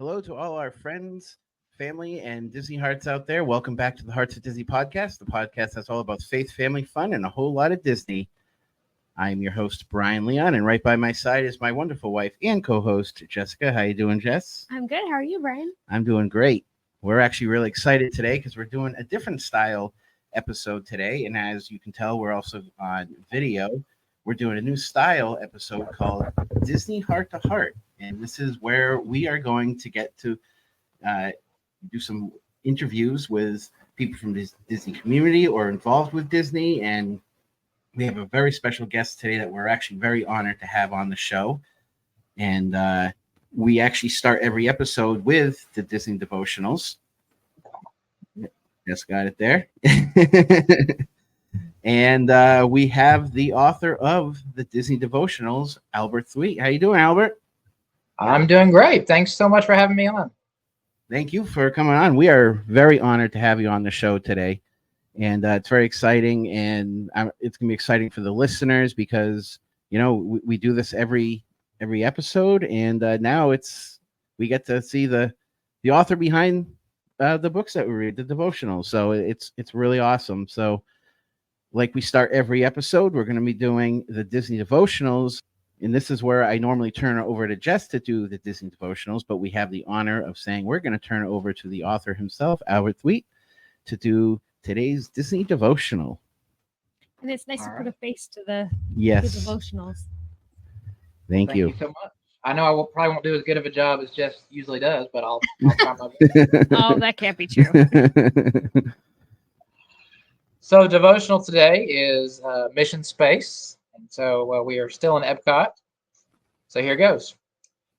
Hello to all our friends, family, and Disney Hearts out there. Welcome back to the Hearts of Disney podcast, the podcast that's all about faith, family, fun, and a whole lot of Disney. I am your host, Brian Leon, and right by my side is my wonderful wife and co-host, Jessica. How you doing, Jess? I'm good. How are you, Brian? I'm doing great. We're actually really excited today because we're doing a different style episode today, and as you can tell, we're also on video. We're doing a new style episode called Disney Heart to Heart, and this is where we are going to get to uh, do some interviews with people from the Disney community or involved with Disney. And we have a very special guest today that we're actually very honored to have on the show. And we actually start every episode with the Disney Devotionals. Just got it there. And we have the author of the Disney Devotionals, Albert Thweatt. How you doing, Albert? I'm doing great. Thanks so much for having me on. Thank you for coming on. We are very honored to have you on the show today. And it's very exciting. And it's going to be exciting for the listeners because, you know, we do this every episode. And now we get to see the author behind the books that we read, the devotionals. So it's really awesome. So like we start every episode, we're going to be doing the Disney Devotionals. And this is where I normally turn it over to Jess to do the Disney Devotionals, but we have the honor of saying we're going to turn it over to the author himself, Albert Thweatt, to do today's Disney Devotional. And it's nice to put a face to the devotionals. Thank you so much. I know I probably won't do as good of a job as Jess usually does, but I'll try my best. Oh, that can't be true. So devotional today is Mission Space. And so we are still in Epcot. So here goes.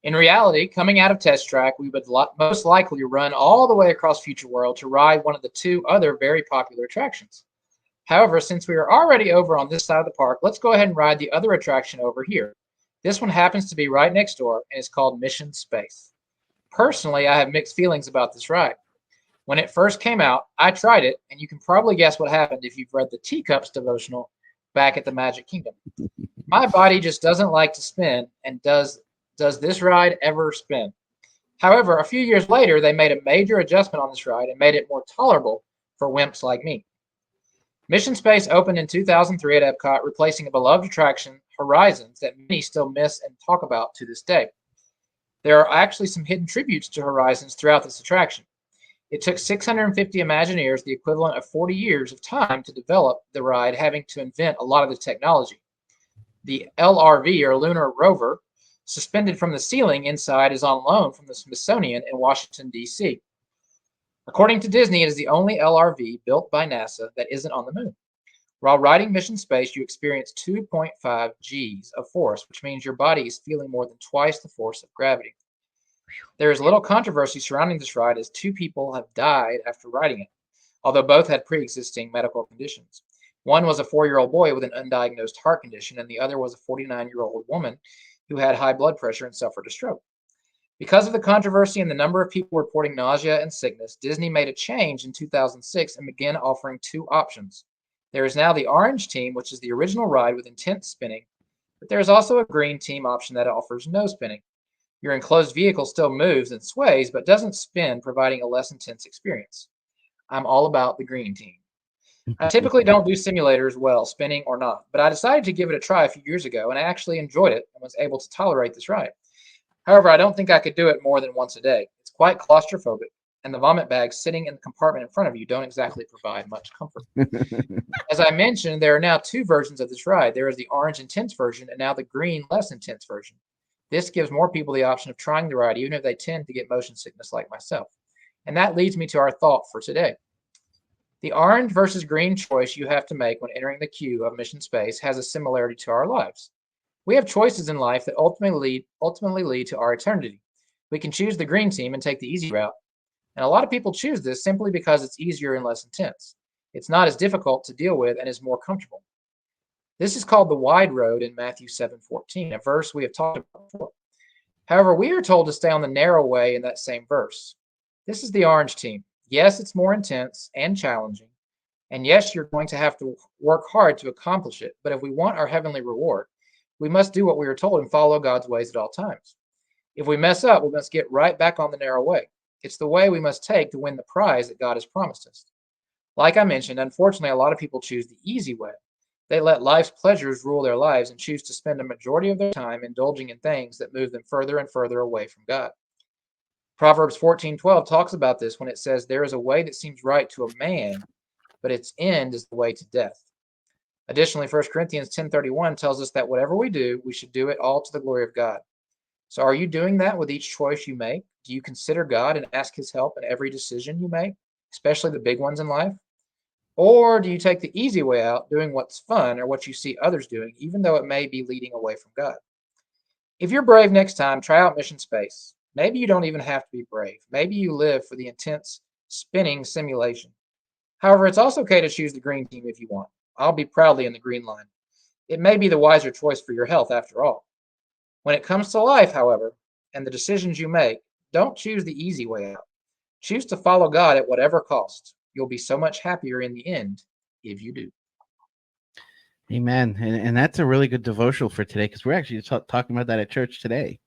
In reality, coming out of Test Track, we would most likely run all the way across Future World to ride one of the two other very popular attractions. However, since we are already over on this side of the park, let's go ahead and ride the other attraction over here. This one happens to be right next door and is called Mission Space. Personally, I have mixed feelings about this ride. When it first came out, I tried it, and you can probably guess what happened if you've read the Teacups devotional back at the Magic Kingdom. My body just doesn't like to spin, and does this ride ever spin? However, a few years later, they made a major adjustment on this ride and made it more tolerable for wimps like me. Mission Space opened in 2003 at Epcot, replacing a beloved attraction, Horizons, that many still miss and talk about to this day. There are actually some hidden tributes to Horizons throughout this attraction. It took 650 Imagineers, the equivalent of 40 years of time, to develop the ride, having to invent a lot of the technology. The LRV, or Lunar Rover, suspended from the ceiling inside, is on loan from the Smithsonian in Washington, D.C. According to Disney, it is the only LRV built by NASA that isn't on the moon. While riding Mission Space, you experience 2.5 Gs of force, which means your body is feeling more than twice the force of gravity. There is little controversy surrounding this ride, as two people have died after riding it, although both had pre-existing medical conditions. One was a 4-year-old boy with an undiagnosed heart condition, and the other was a 49-year-old woman who had high blood pressure and suffered a stroke. Because of the controversy and the number of people reporting nausea and sickness, Disney made a change in 2006 and began offering two options. There is now the orange team, which is the original ride with intense spinning, but there is also a green team option that offers no spinning. Your enclosed vehicle still moves and sways, but doesn't spin, providing a less intense experience. I'm all about the green team. I typically don't do simulators well, spinning or not, but I decided to give it a try a few years ago, and I actually enjoyed it and was able to tolerate this ride. However, I don't think I could do it more than once a day. It's quite claustrophobic, and the vomit bags sitting in the compartment in front of you don't exactly provide much comfort. As I mentioned, there are now two versions of this ride. There is the orange intense version and now the green less intense version. This gives more people the option of trying the ride, even if they tend to get motion sickness like myself. And that leads me to our thought for today. The orange versus green choice you have to make when entering the queue of Mission Space has a similarity to our lives. We have choices in life that ultimately lead to our eternity. We can choose the green team and take the easy route. And a lot of people choose this simply because it's easier and less intense. It's not as difficult to deal with and is more comfortable. This is called the wide road in Matthew 7:14, a verse we have talked about before. However, we are told to stay on the narrow way in that same verse. This is the orange team. Yes, it's more intense and challenging. And yes, you're going to have to work hard to accomplish it. But if we want our heavenly reward, we must do what we are told and follow God's ways at all times. If we mess up, we must get right back on the narrow way. It's the way we must take to win the prize that God has promised us. Like I mentioned, unfortunately, a lot of people choose the easy way. They let life's pleasures rule their lives and choose to spend a majority of their time indulging in things that move them further and further away from God. Proverbs 14:12 talks about this when it says, "There is a way that seems right to a man, but its end is the way to death." Additionally, 1 Corinthians 10:31 tells us that whatever we do, we should do it all to the glory of God. So are you doing that with each choice you make? Do you consider God and ask his help in every decision you make, especially the big ones in life? Or do you take the easy way out, doing what's fun or what you see others doing, even though it may be leading away from God? If you're brave next time, try out Mission Space. Maybe you don't even have to be brave. Maybe you live for the intense spinning simulation. However, it's also okay to choose the green team if you want. I'll be proudly in the green line. It may be the wiser choice for your health after all. When it comes to life, however, and the decisions you make, don't choose the easy way out. Choose to follow God at whatever cost. You'll be so much happier in the end if you do. Amen. And that's a really good devotional for today, because we're actually talking about that at church today.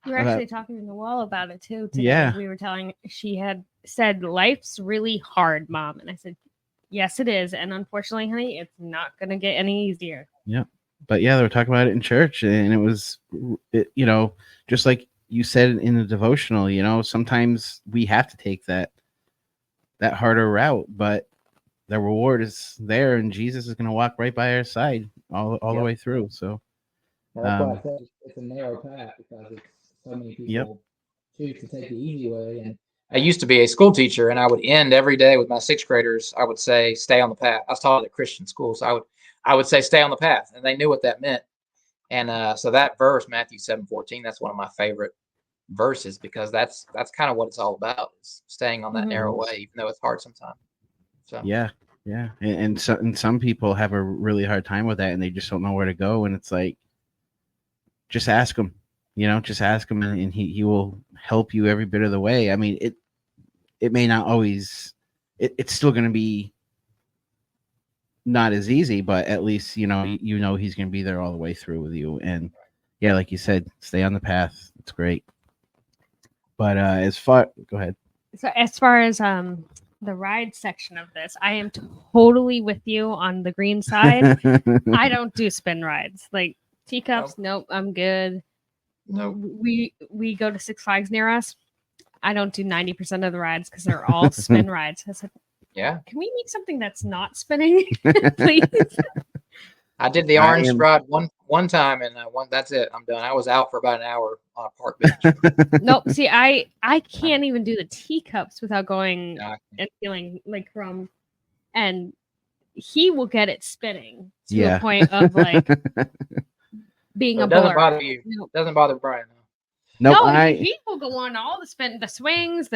We were actually talking to the wall about it too today. Yeah. We were she had said, "Life's really hard, Mom." And I said, "Yes, it is. And unfortunately, honey, it's not going to get any easier." Yeah. But yeah, they were talking about it in church, and it was, just like you said in the devotional, sometimes we have to take that harder route, but the reward is there, and Jesus is going to walk right by our side all the way through. So that's why I said it's a narrow path, because it's so many people choose to take the easy way. And I used to be a school teacher, and I would end every day with my sixth graders. I would say, "Stay on the path." I was taught at Christian school, so I would say, "Stay on the path," and they knew what that meant. And so that verse, Matthew 7:14, that's one of my favorite verses, because that's kind of what it's all about, is staying on that narrow way, even though it's hard sometimes. So yeah, and some people have a really hard time with that, and they just don't know where to go. And it's like, just ask him, just ask him, and he will help you every bit of the way. I mean, it may not always, it's still going to be not as easy, but at least he's going to be there all the way through with you. And yeah, like you said, stay on the path. It's great. But go ahead. So as far as the ride section of this, I am totally with you on the green side. I don't do spin rides. Like teacups, nope, I'm good. No, we go to Six Flags near us. I don't do 90% of the rides because they're all spin rides. I said, yeah, can we make something that's not spinning, please? I did the orange ride one time, and that's it. I'm done. I was out for about an hour on a park bench. Nope. See, I can't even do the teacups without going and feeling like rum. And he will get it spinning to a point of like being a blur. Doesn't bother you. Nope. Doesn't bother Brian. Nope, no, he will go on all the swings.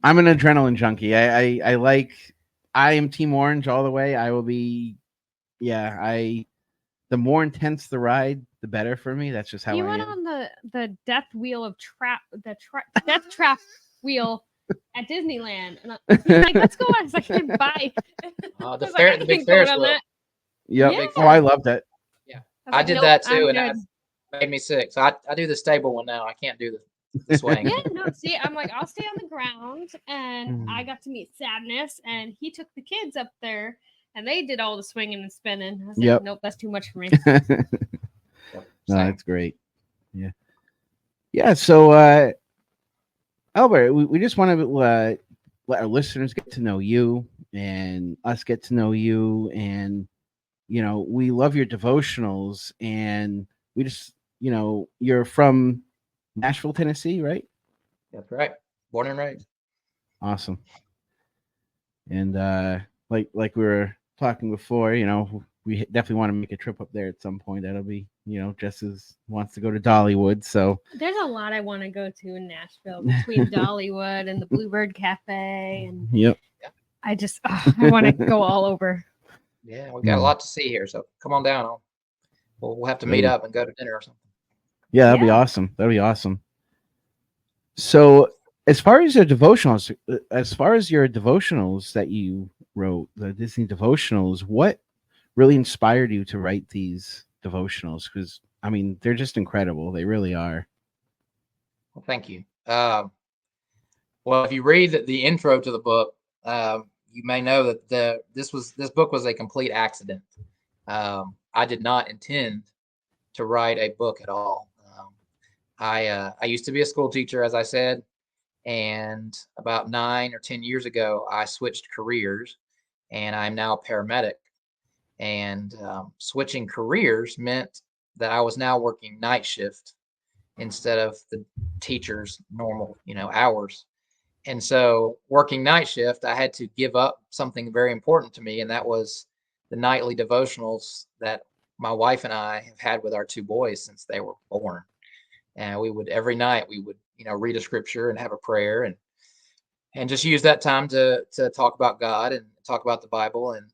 I'm an adrenaline junkie. I am Team Orange all the way. I will be. Yeah, the more intense the ride, the better for me. That's just how you I went am. on the death wheel of death trap wheel at Disneyland, and I'm like, let's go on. So I can buy the big Ferris wheel. Yep. Oh, I love that. Yeah, I did that too, and it made me sick. So I do the stable one now. I can't do the swing. Yeah, no. See, I'm like, I'll stay on the ground, and I got to meet Sadness, and he took the kids up there. And they did all the swinging and spinning. I was like, nope, that's too much for me. No, that's great. Yeah. Yeah. So, Albert, we just want to let our listeners get to know you, and us get to know you. And, we love your devotionals. And we just, you're from Nashville, Tennessee, right? That's right. Born and raised. Awesome. And like we were talking before, we definitely want to make a trip up there at some point. That'll be, Jess wants to go to Dollywood. So there's a lot I want to go to in Nashville, between Dollywood and the Bluebird Cafe. And I just, I want to go all over. Yeah, we've got a lot to see here. So come on down. We'll have to meet up and go to dinner or something. Yeah, that'd be awesome. That'd be awesome. So as far as your devotionals that you wrote, the Disney Devotionals, what really inspired you to write these devotionals? Because, I mean, they're just incredible. They really are. Well, thank you. Well, if you read the intro to the book, you may know that this book was a complete accident. I did not intend to write a book at all. I used to be a school teacher, as I said, and about 9 or 10 years ago, I switched careers, and I'm now a paramedic. And switching careers meant that I was now working night shift instead of the teacher's normal, hours. And so working night shift, I had to give up something very important to me, and that was the nightly devotionals that my wife and I have had with our 2 boys since they were born. And every night we would, read a scripture and have a prayer and just use that time to talk about God and talk about the Bible. And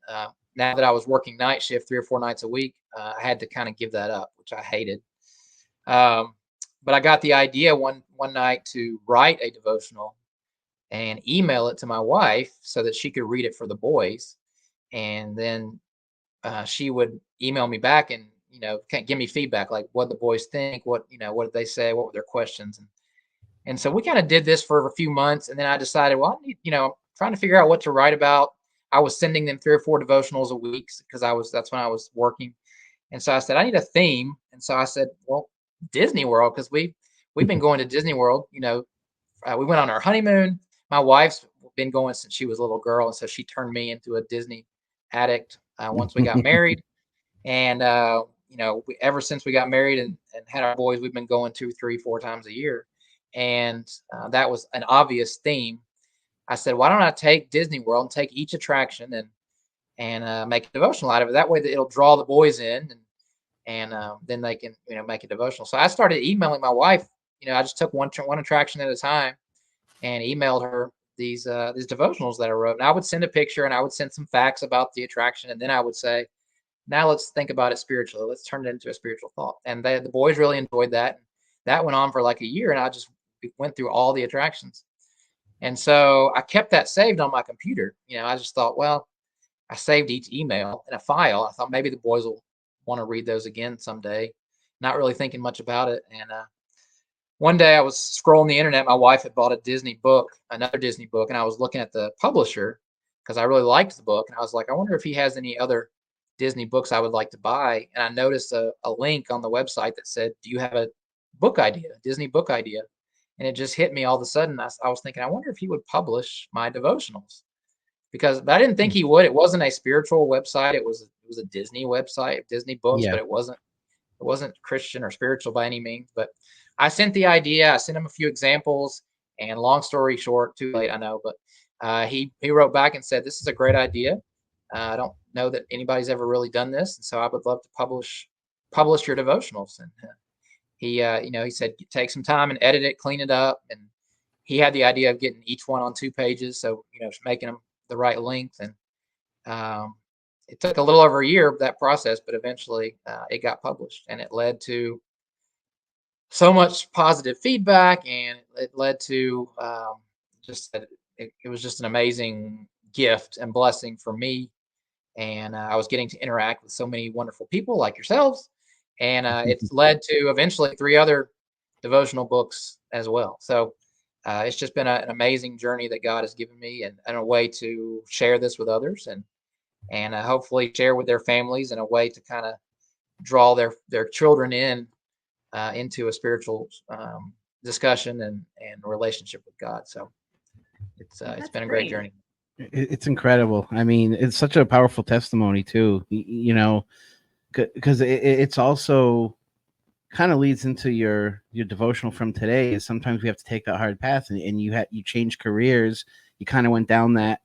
now that I was working night shift 3 or 4 nights a week, I had to kind of give that up, which I hated. But I got the idea one night to write a devotional and email it to my wife so that she could read it for the boys. And then she would email me back and, give me feedback, like what the boys think, what did they say, what were their questions. And so we kind of did this for a few months. And then I decided, well, I need, trying to figure out what to write about. I was sending them 3 or 4 devotionals a week because that's when I was working. And so I said, I need a theme. And so I said, well, Disney World, because we've been going to Disney World, we went on our honeymoon. My wife's been going since she was a little girl. And so she turned me into a Disney addict once we got married. And, ever since we got married and had our boys, we've been going 2, 3, 4 times a year. And that was an obvious theme. I said, why don't I take Disney World and take each attraction and make a devotional out of it? That way that it'll draw the boys in and then they can, make a devotional. So I started emailing my wife. I just took one attraction at a time and emailed her these devotionals that I wrote. And I would send a picture and I would send some facts about the attraction. And then I would say, now let's think about it spiritually. Let's turn it into a spiritual thought. And the boys really enjoyed that. That went on for like a year, and I just went through all the attractions. And so I kept that saved on my computer. I just thought, well, I saved each email in a file. I thought maybe the boys will want to read those again someday. Not really thinking much about it. And one day I was scrolling the internet. My wife had bought another Disney book, and I was looking at the publisher because I really liked the book. And I was like, I wonder if he has any other Disney books I would like to buy. And I noticed a link on the website that said, do you have a book idea, Disney book idea? And it just hit me all of a sudden. I was thinking, I wonder if he would publish my devotionals, but I didn't think he would. It wasn't a spiritual website. It was a Disney website, Disney books, but it wasn't Christian or spiritual by any means. But I sent the idea. I sent him a few examples, and long story short, too late, I know, but he wrote back and said, this is a great idea. I don't know that anybody's ever really done this, and so I would love to publish your devotionals. And he said, take some time and edit it, clean it up. And he had the idea of getting each one on 2 pages, so making them the right length. And it took a little over a year of that process, but eventually it got published, and it led to so much positive feedback, and it led to just that it was just an amazing gift and blessing for me. And I was getting to interact with so many wonderful people like yourselves. And it's led to eventually 3 other devotional books as well. So it's just been an amazing journey that God has given me, and a way to share this with others and hopefully share with their families, in a way to kind of draw their children into a spiritual discussion and relationship with God. So it's been a great journey. It's incredible. I mean, it's such a powerful testimony too, because it's also kind of leads into your devotional from today. Is sometimes we have to take that hard path, and you change careers. You kind of went down that,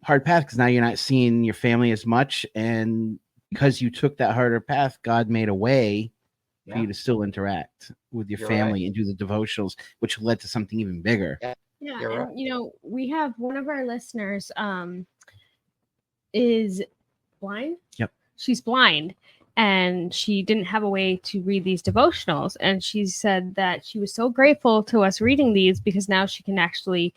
hard path, because now you're not seeing your family as much. And because you took that harder path, God made a way for you to still interact with your family and do the devotionals, which led to something even bigger. Yeah, and we have one of our listeners is blind. Yep. She's blind, and she didn't have a way to read these devotionals, and she said that she was so grateful to us reading these, because now she can actually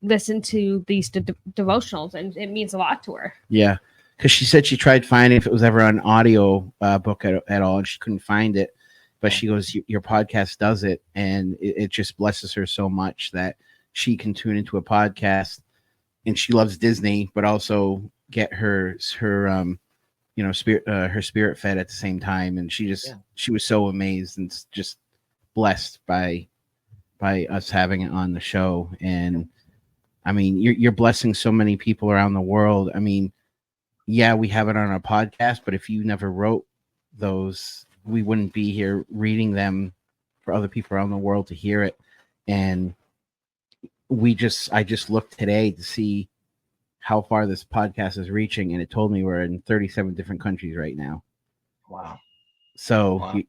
listen to these devotionals, and it means a lot to her. Yeah, because she said she tried finding if it was ever an audio book at all, and she couldn't find it. but she goes, your podcast does it, and it just blesses her so much that she can tune into a podcast, and she loves Disney, but also get her spirit her spirit fed at the same time. And she was so amazed and just blessed by us having it on the show. And I mean, you're blessing so many people around the world. I mean, yeah, we have it on our podcast, but if you never wrote those, we wouldn't be here reading them for other people around the world to hear it. And I just looked today to see how far this podcast is reaching, and it told me we're in 37 different countries right now. Wow. So wow.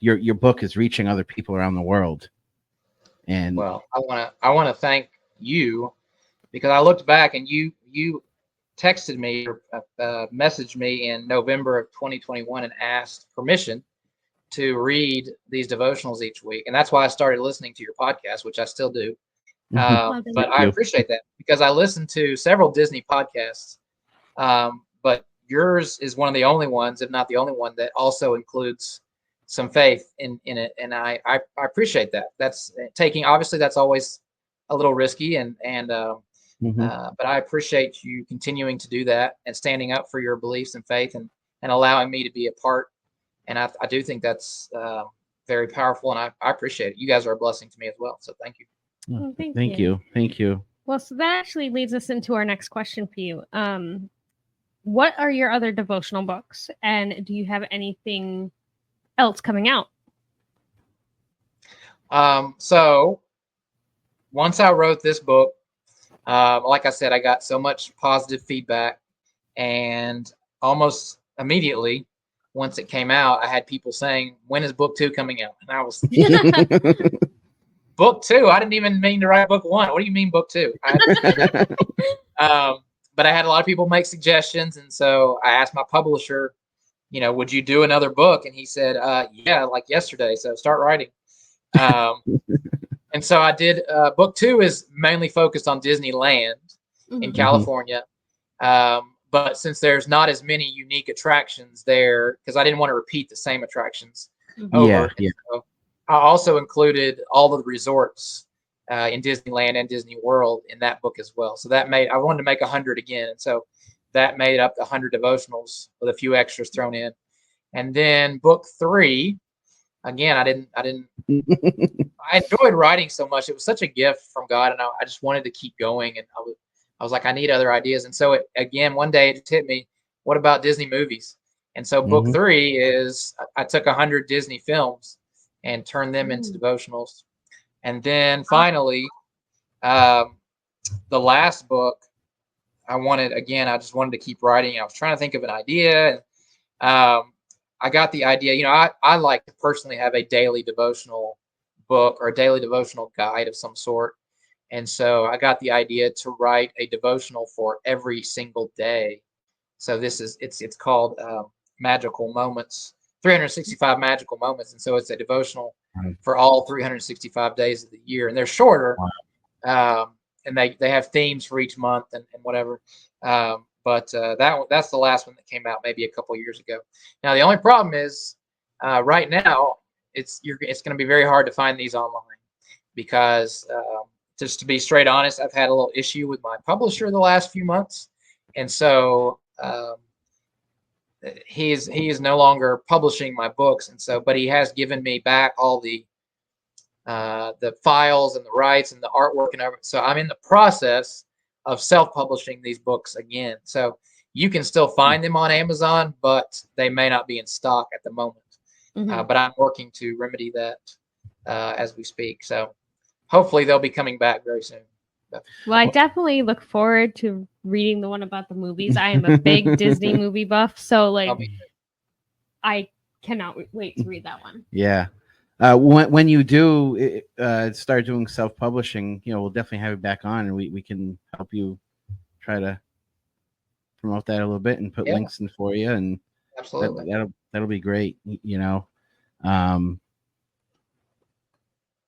Your book is reaching other people around the world. And well, I want to thank you, because I looked back and you texted me or messaged me in November of 2021 and asked permission to read these devotionals each week. And that's why I started listening to your podcast, which I still do. But I appreciate that, because I listen to several Disney podcasts. But yours is one of the only ones, if not the only one, that also includes some faith in it. And I appreciate that. That's obviously that's always a little risky, but I appreciate you continuing to do that and standing up for your beliefs and faith and allowing me to be a part. And I do think that's very powerful, and I appreciate it. You guys are a blessing to me as well. So thank you. Well, thank you. Well, so that actually leads us into our next question for you. What are your other devotional books, and do you have anything else coming out? So once I wrote this book, like I said, I got so much positive feedback, and almost immediately, once it came out, I had people saying, "When is book 2 coming out?" And I was book 2? I didn't even mean to write book 1. What do you mean book 2? But I had a lot of people make suggestions, and so I asked my publisher, would you do another book? And he said, yeah, like yesterday. So start writing. And so I did. Book 2 is mainly focused on Disneyland in California. But since there's not as many unique attractions there, because I didn't want to repeat the same attractions over. Yeah. So I also included all of the resorts in Disneyland and Disney World in that book as well. So I wanted to make 100 again. And so that made up the 100 devotionals with a few extras thrown in. And then book 3, again, I enjoyed writing so much. It was such a gift from God, and I just wanted to keep going. And I was like, I need other ideas. And so one day it just hit me, what about Disney movies? And so book 3 is, I took 100 Disney films and turned them into devotionals. And then finally, the last book, I just wanted to keep writing. I was trying to think of an idea. And I got the idea, I like to personally have a daily devotional book or a daily devotional guide of some sort. And so I got the idea to write a devotional for every single day. So it's called Magical Moments, 365 Magical Moments. And so it's a devotional for all 365 days of the year. And they're shorter. And they have themes for each month and whatever. But that's the last one that came out maybe a couple years ago. Now, the only problem is right now it's going to be very hard to find these online, because just to be straight honest, I've had a little issue with my publisher the last few months. And so he is no longer publishing my books. And so, but he has given me back all the files and the rights and the artwork and everything. So I'm in the process of self-publishing these books again. So you can still find them on Amazon, but they may not be in stock at the moment. But I'm working to remedy that as we speak. So hopefully they'll be coming back very soon. Well, I definitely look forward to reading the one about the movies. I am a big Disney movie buff, so I cannot wait to read that one. Yeah. When you do start doing self-publishing, we'll definitely have you back on, and we can help you try to promote that a little bit and put links in for you, and absolutely that'll be great.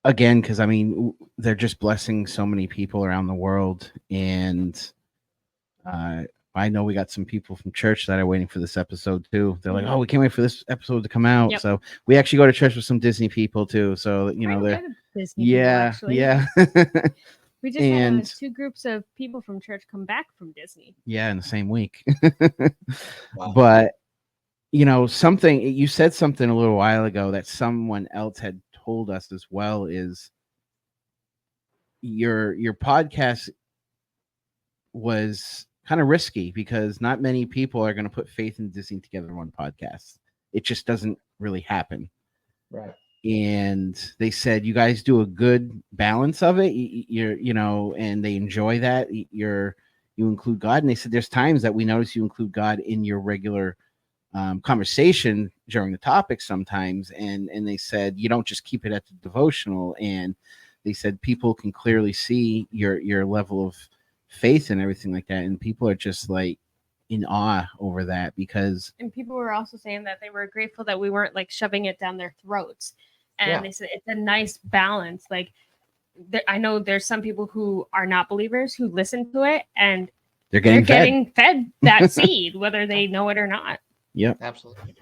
Again, because I mean, they're just blessing so many people around the world, and I know we got some people from church that are waiting for this episode too. They're like, "Oh, we can't wait for this episode to come out." Yep. So we actually go to church with some Disney people too. So they're Disney people, actually. yeah. We just had 2 groups of people from church come back from Disney. Yeah, in the same week. Wow. But something you said something a little while ago that someone else had told us as well is your podcast was kind of risky because not many people are going to put faith in Disney together in one podcast. It just doesn't really happen. Right. And they said you guys do a good balance of it. And they enjoy that. You include God. And they said there's times that we notice you include God in your regular conversation during the topic sometimes. And they said you don't just keep it at the devotional. And they said people can clearly see your level of faith and everything like that, and people are just like in awe over that and people were also saying that they were grateful that we weren't like shoving it down their throats, and they said it's a nice balance. Like I know there's some people who are not believers who listen to it and they're getting fed that seed whether they know it or not. Yep, absolutely.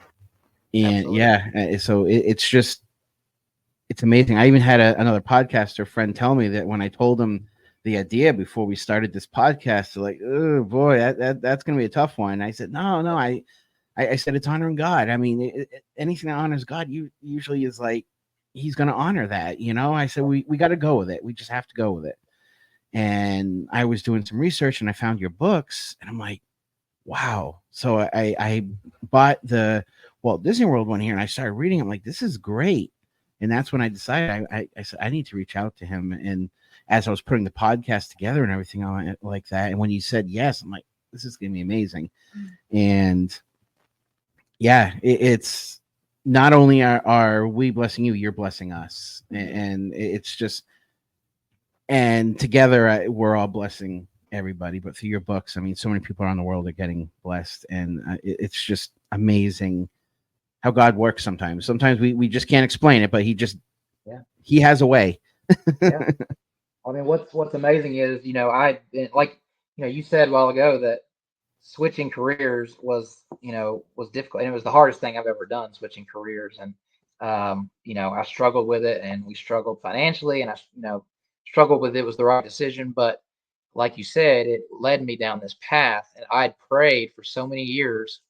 And so it's amazing. I even had another podcaster friend tell me that when I told him the idea before we started this podcast, they're like, oh boy, that's going to be a tough one. I said, no, I said, it's honoring God. I mean, anything that honors God, usually is like, he's going to honor that. I said, we got to go with it. We just have to go with it. And I was doing some research and I found your books and I'm like, wow. So I bought the Walt Disney World one here and I started reading. I'm like, this is great. And that's when I decided I said, I need to reach out to him. And as I was putting the podcast together and everything like that, and when you said yes, I'm like, this is going to be amazing. And yeah, it's not only are we blessing you, you're blessing us. And it's just, and together we're all blessing everybody. But through your books, I mean, so many people around the world are getting blessed. And it's just amazing how God works sometimes. Sometimes we just can't explain it, but he has a way. Yeah. I mean, what's amazing is, I've been like, you said a while ago that switching careers was difficult, and it was the hardest thing I've ever done, switching careers. And I struggled with it, and we struggled financially, and I struggled with it was the right decision. But like you said, it led me down this path, and I'd prayed for so many years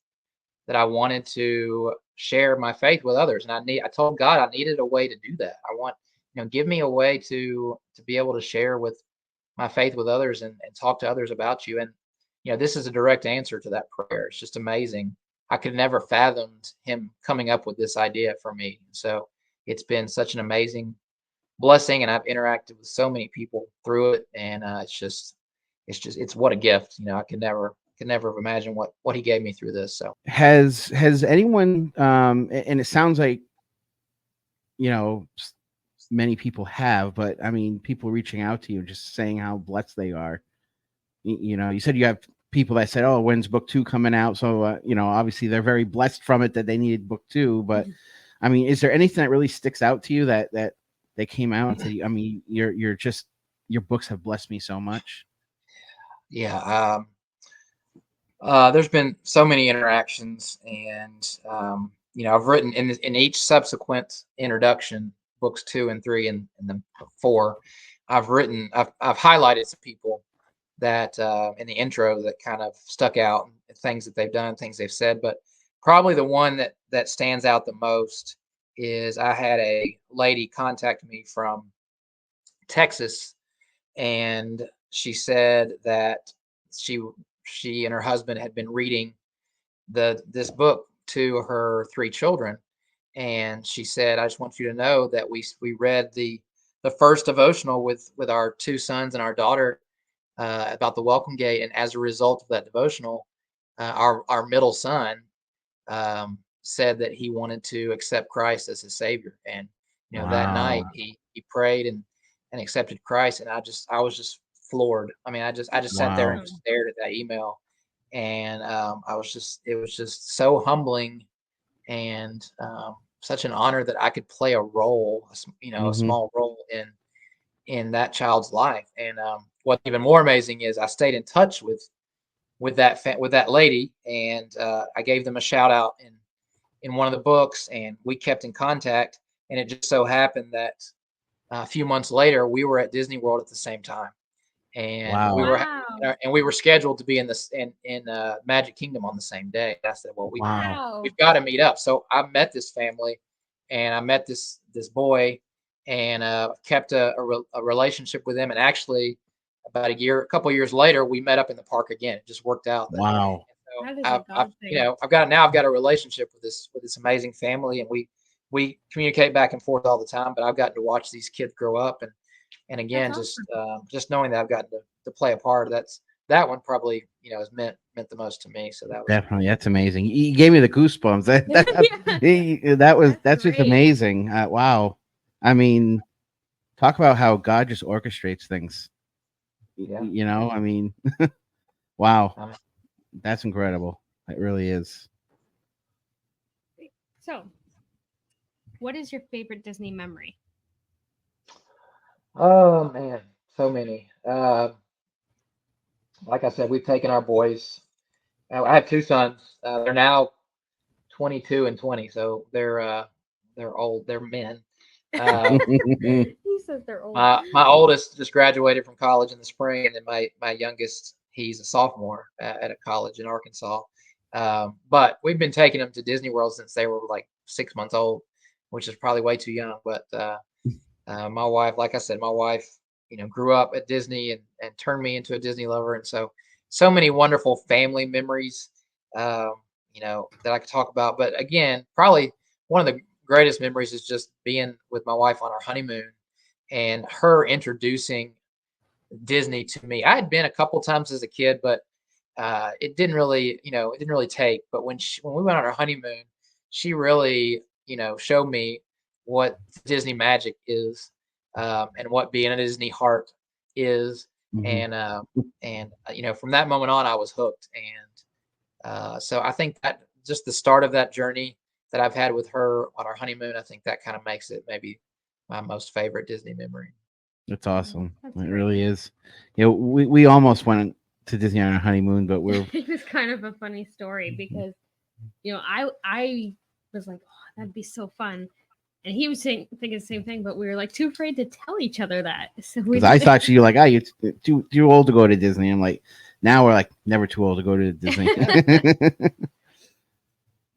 that I wanted to share my faith with others, and I told God I needed a way to do that. I want, give me a way to be able to share with my faith with others and talk to others about you. And this is a direct answer to that prayer. It's just amazing. I could never fathomed him coming up with this idea for me. So it's been such an amazing blessing, and I've interacted with so many people through it, and it's what a gift. I could never have imagined what he gave me through this. So has anyone and it sounds like many people have, but I mean, people reaching out to you just saying how blessed they are. You said you have people that said, oh, when's book 2 coming out? So obviously they're very blessed from it that they needed book 2. But I mean, is there anything that really sticks out to you that they came out and said, I mean, your books have blessed me so much? Yeah. There's been so many interactions, and I've written in each subsequent introduction, books 2 and 3 and then 4. I've highlighted some people that in the intro that kind of stuck out, things that they've done, things they've said. But probably the one that stands out the most is I had a lady contact me from Texas, and she said that she and her husband had been reading this book to her 3 children, and she said, I just want you to know that we read the first devotional with our 2 sons and our daughter about the welcome gate, and as a result of that devotional, our middle son said that he wanted to accept Christ as his Savior. And Wow. That night he prayed and accepted Christ, and I was just floored. I mean, I just sat there and just stared at that email, and it was just so humbling, and such an honor that I could play a role, a small role in that child's life. And what's even more amazing is I stayed in touch with with that lady, and I gave them a shout out in one of the books, and we kept in contact. And it just so happened that a few months later, we were at Disney World at the same time, and Wow. we were scheduled to be in Magic Kingdom on the same day. I said, well, we've got to meet up. So I met this family, and I met this boy, and kept a relationship with them. And actually, about a couple of years later, we met up in the park again. It just worked out. Wow. So I've got a relationship with this amazing family, and we communicate back and forth all the time. But I've gotten to watch these kids grow up, and again, just knowing that I've gotten to play a part, that one probably has meant the most to me. So that was definitely, that's amazing. You gave me the goosebumps. That's just amazing. Wow. I mean, talk about how God just orchestrates things. Yeah. I mean, wow, that's incredible. It really is. So, what is your favorite Disney memory? Oh man, so many. Like I said, we've taken our boys. I have two sons. They're now 22 and 20, so they're old. They're men. He says they're old. My oldest just graduated from college in the spring, and then my youngest, he's a sophomore at a college in Arkansas. But we've been taking them to Disney World since they were like 6 months old, which is probably way too young. But my wife, like I said, grew up at Disney and turned me into a Disney lover. And so many wonderful family memories, that I could talk about. But again, probably one of the greatest memories is just being with my wife on our honeymoon and her introducing Disney to me. I had been a couple times as a kid, but it didn't really take. But when we went on our honeymoon, she really, showed me what Disney magic is, and what being a Disney Heart is. Mm-hmm. And from that moment on, I was hooked. And so I think that just the start of that journey that I've had with her on our honeymoon, I think that kind of makes it maybe my most favorite Disney memory. That's awesome. It really is. We almost went to Disney on our honeymoon, but it was kind of a funny story because, I was like, oh, that'd be so fun. And he was thinking the same thing, but we were like too afraid to tell each other that. So I thought you were like, you're too old to go to Disney. I'm like, now we're like never too old to go to Disney.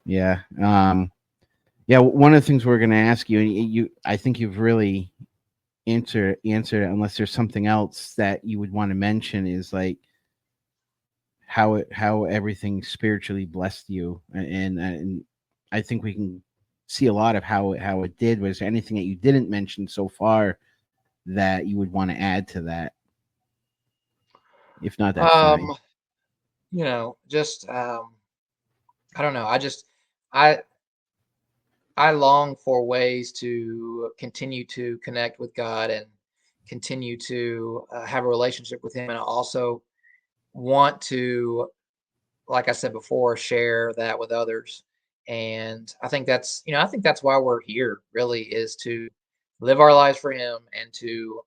Yeah. Yeah. One of the things we're going to ask you, I think you've really answered it, unless there's something else that you would want to mention, is like how everything spiritually blessed you. And I think we can see a lot of how it did. Was there anything that you didn't mention so far that you would want to add to that? If not, that's fine. I don't know. I long for ways to continue to connect with God and continue to have a relationship with Him, and I also want to, like I said before, share that with others. And I think that's why we're here, really, is to live our lives for Him and to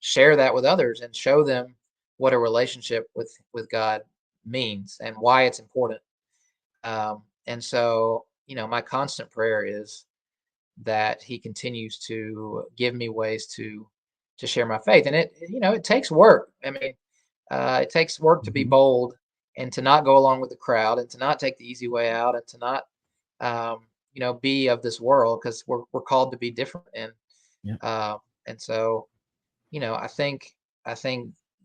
share that with others and show them what a relationship with God means and why it's important. And so, my constant prayer is that He continues to give me ways to share my faith. And it takes work. I mean, it takes work to be bold and to not go along with the crowd and to not take the easy way out and to not, be of this world, because we're called to be different. And so, I think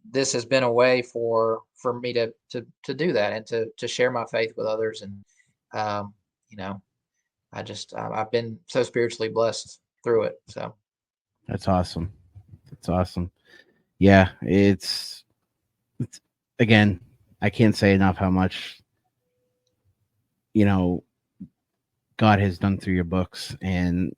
this has been a way for me to do that and to share my faith with others. And, I've been so spiritually blessed through it. So that's awesome. Yeah. It's again, I can't say enough how much, God has done through your books. And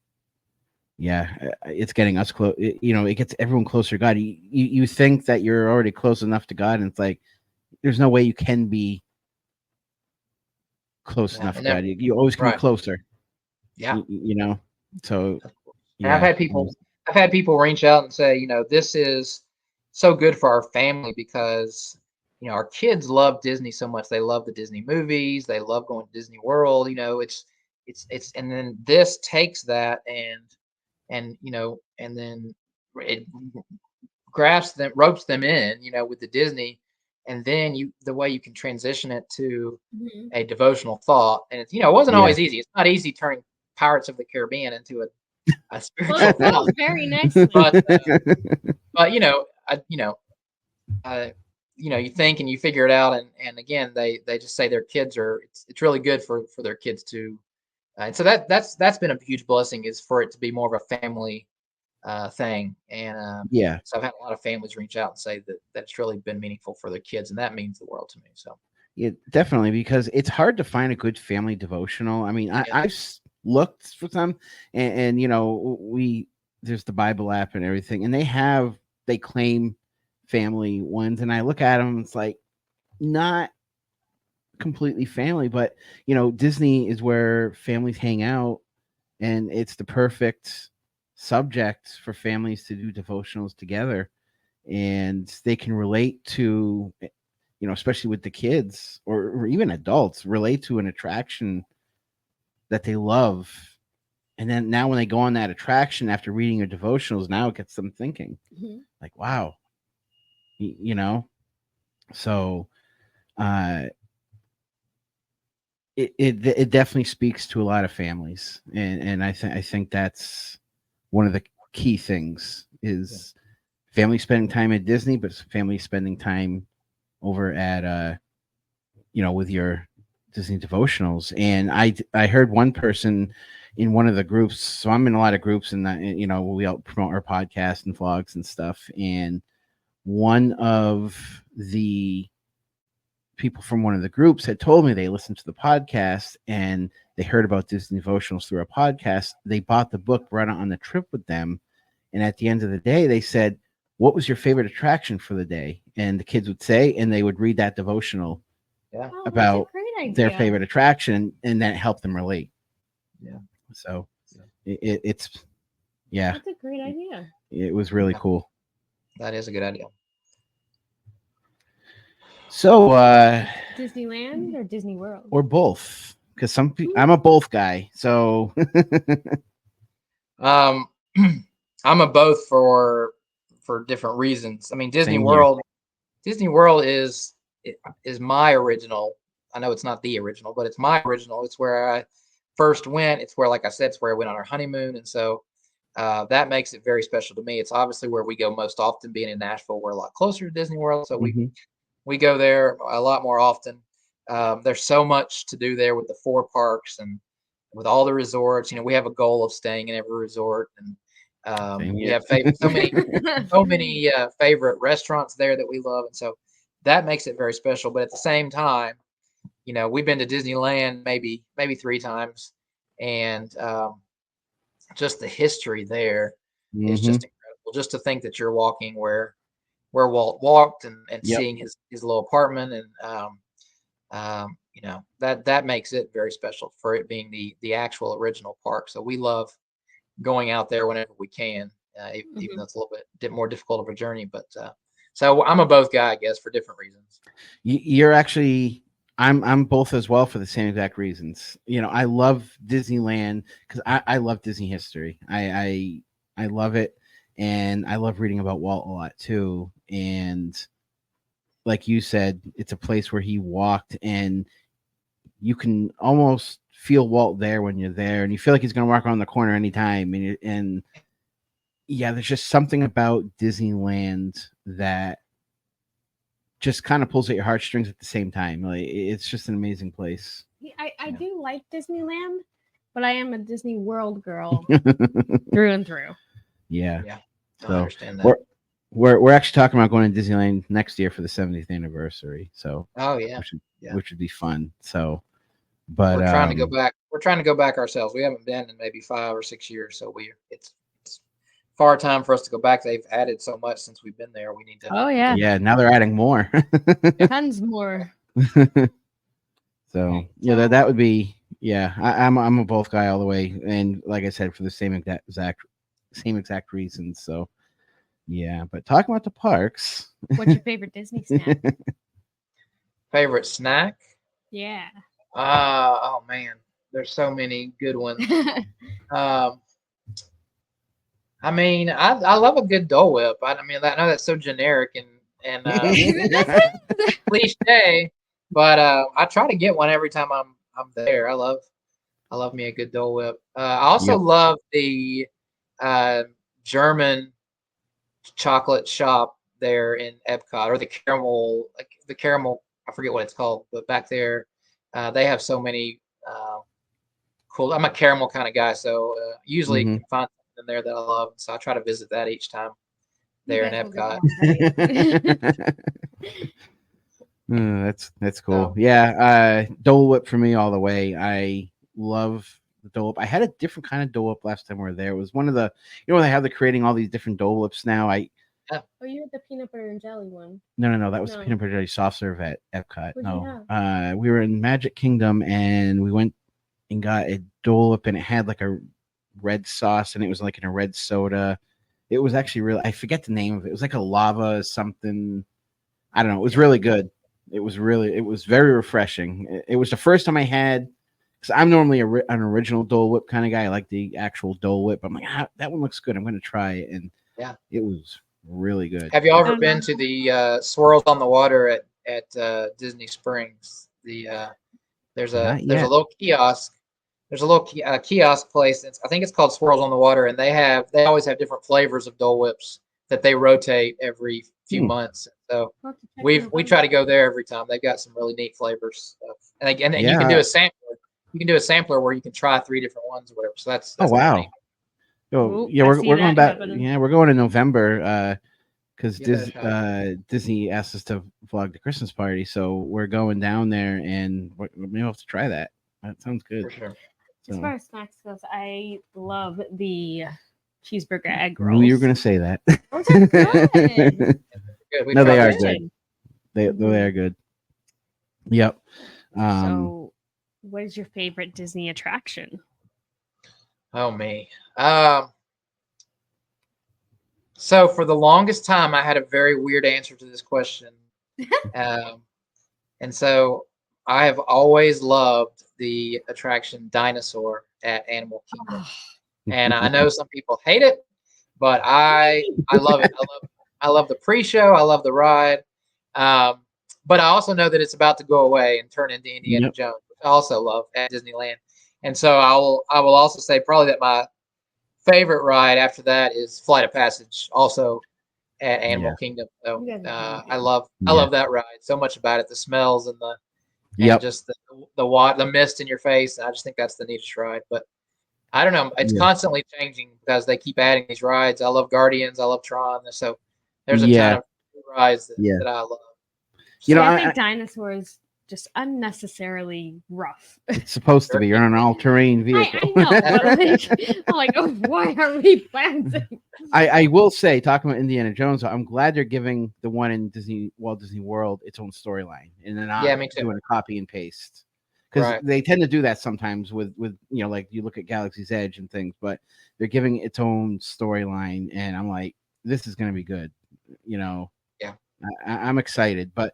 yeah, it's getting us close. It gets everyone closer to God. You think that you're already close enough to God, and it's like, there's no way you can be close enough to God. You always can be closer. Yeah. So yeah. I've had people reach out and say, this is so good for our family because our kids love Disney so much. They love the Disney movies. They love going to Disney World. And then this takes that and then it ropes them in, with the Disney, and then the way you can transition it to a devotional thought. And it wasn't always easy. It's not easy turning Pirates of the Caribbean into a spiritual thought. Very nicely. But you think and you figure it out, and again, they just say their kids it's really good for their kids to, and so that's been a huge blessing, is for it to be more of a family thing. And so I've had a lot of families reach out and say that that's really been meaningful for their kids, and that means the world to me. So yeah, definitely, because it's hard to find a good family devotional. I mean, I've looked for some, and there's the Bible app and everything, and they claim family ones, and I look at them, it's like not completely family, but Disney is where families hang out, and it's the perfect subject for families to do devotionals together, and they can relate to, especially with the kids or even adults, relate to an attraction that they love. And then now when they go on that attraction after reading your devotionals, now it gets them thinking, like, wow, so it definitely speaks to a lot of families, and I think that's one of the key things, is family spending time at Disney, but family spending time over at with your Disney devotionals. And I heard one person in one of the groups, so I'm in a lot of groups, and we all promote our podcast and vlogs and stuff, and one of the people from one of the groups had told me they listened to the podcast and they heard about Disney Devotionals through a podcast. They bought the book, brought it on the trip with them, and at the end of the day, they said, "What was your favorite attraction for the day?" And the kids would say, and they would read that devotional about their favorite attraction, and that helped them relate. Yeah. So it's that's a great idea. It was really cool. That is a good idea. So Disneyland or Disney World? Or both, because I'm a both guy. So I'm a both for different reasons. I mean, Disney World is my original. I know it's not the original, but it's my original. It's where I first went. It's where, like I said, it's where I went on our honeymoon, and so that makes it very special to me. It's obviously where we go most often. Being in Nashville, we're a lot closer to Disney World, so we go there a lot more often. There's so much to do there with the 4 parks and with all the resorts. We have a goal of staying in every resort, and we have so many favorite restaurants there that we love, and so that makes it very special. But at the same time, we've been to Disneyland maybe 3 times, and just the history there is just incredible. Just to think that you're walking where Walt walked, and seeing his little apartment, and that makes it very special for it being the actual original park. So we love going out there whenever we can, even though it's a little bit more difficult of a journey. But so I'm a both guy, I guess, for different reasons. You're actually, I'm both as well, for the same exact reasons. I love Disneyland because I love Disney history. I love it, and I love reading about Walt a lot too. And like you said, it's a place where he walked, and you can almost feel Walt there when you're there, and you feel like he's going to walk around the corner anytime. And yeah, there's just something about Disneyland that just kind of pulls at your heartstrings at the same time. Like, it's just an amazing place. I do like Disneyland, but I am a Disney World girl through and through. Yeah. I understand that. We're actually talking about going to Disneyland next year for the 70th anniversary. So which would be fun. So, but we're trying to go back. We're trying to go back ourselves. We haven't been in maybe 5 or 6 years, so it's far time for us to go back. They've added so much since we've been there. We need to. Oh yeah. Yeah. Now they're adding more. Tons more. So yeah, that would be. Yeah, I'm a both guy all the way, and like I said, for the same exact reasons. So. Yeah, but talking about the parks. What's your favorite Disney snack? Favorite snack? Yeah. Oh man, there's so many good ones. Um, I mean, I love a good Dole Whip. I mean, I know that's so generic and cliche, but I try to get one every time I'm there. I love me a good Dole Whip. I also Yep. love the German chocolate shop there in Epcot, or the caramel. I forget what it's called, but back there, they have so many cool. I'm a caramel kind of guy, so usually Mhm. can find something there that I love. So I try to visit that each time there in Epcot. That's cool. So, Yeah, Dole Whip for me all the way. I love the Dole Whip. I had a different kind of Dole Whip last time we were there. It was one of the, they have creating all these different Dole Whips now. Oh, you had the peanut butter and jelly one. No, that was the peanut butter jelly soft serve at Epcot. What'd you No, have? we were in Magic Kingdom and we went and got a Dole Whip and it had like a red sauce and it was like in a red soda. It was actually really, I forget the name of it. It was like a lava something. I don't know. It was really good. It was very refreshing. It was the first time I had, because I'm normally an original Dole Whip kind of guy. I like the actual Dole Whip. I'm like, that one looks good. I'm going to try it. And yeah, it was really good. Have you ever been to the Swirls on the Water at Disney Springs? There's a little kiosk. There's a little kiosk place. I think it's called Swirls on the Water, and they always have different flavors of Dole Whips that they rotate every few months. So we try to go there every time. They've got some really neat flavors, and you can do a sampler. You can do a sampler where you can try 3 different ones or whatever. So that's wow. neat. Oh yeah, we're going back. Happening. Yeah, we're going in November because Disney asked us to vlog the Christmas party, so we're going down there, and we'll have to try that. That sounds good. For sure. As far as snacks goes, I love the cheeseburger egg I rolls. knew you were going to say that. Those are good. No, they are good. They are good. Yep. So, what is your favorite Disney attraction? Oh, me. So for the longest time, I had a very weird answer to this question. And so I have always loved the attraction Dinosaur at Animal Kingdom. And I know some people hate it, but I love it. I love the pre-show. I love the ride. But I also know that it's about to go away and turn into Indiana Jones, which I also love at Disneyland. And so I will also say probably that my favorite ride after that is Flight of Passage, also at Animal Kingdom. So I love that ride. So much about it, the smells and just the mist in your face. I just think that's the neatest ride. But I don't know. It's constantly changing because they keep adding these rides. I love Guardians. I love Tron. So there's a ton of rides that I love. So I think Dinosaurs just unnecessarily rough. It's supposed to be. You're on an all-terrain vehicle. I know, but I'm like, oh, why are we planting? I will say, talking about Indiana Jones, I'm glad they're giving the one in Walt Disney World its own storyline, and they're not doing a copy and paste. Because they tend to do that sometimes with like you look at Galaxy's Edge and things, but they're giving its own storyline, and I'm like, this is going to be good. I'm excited, but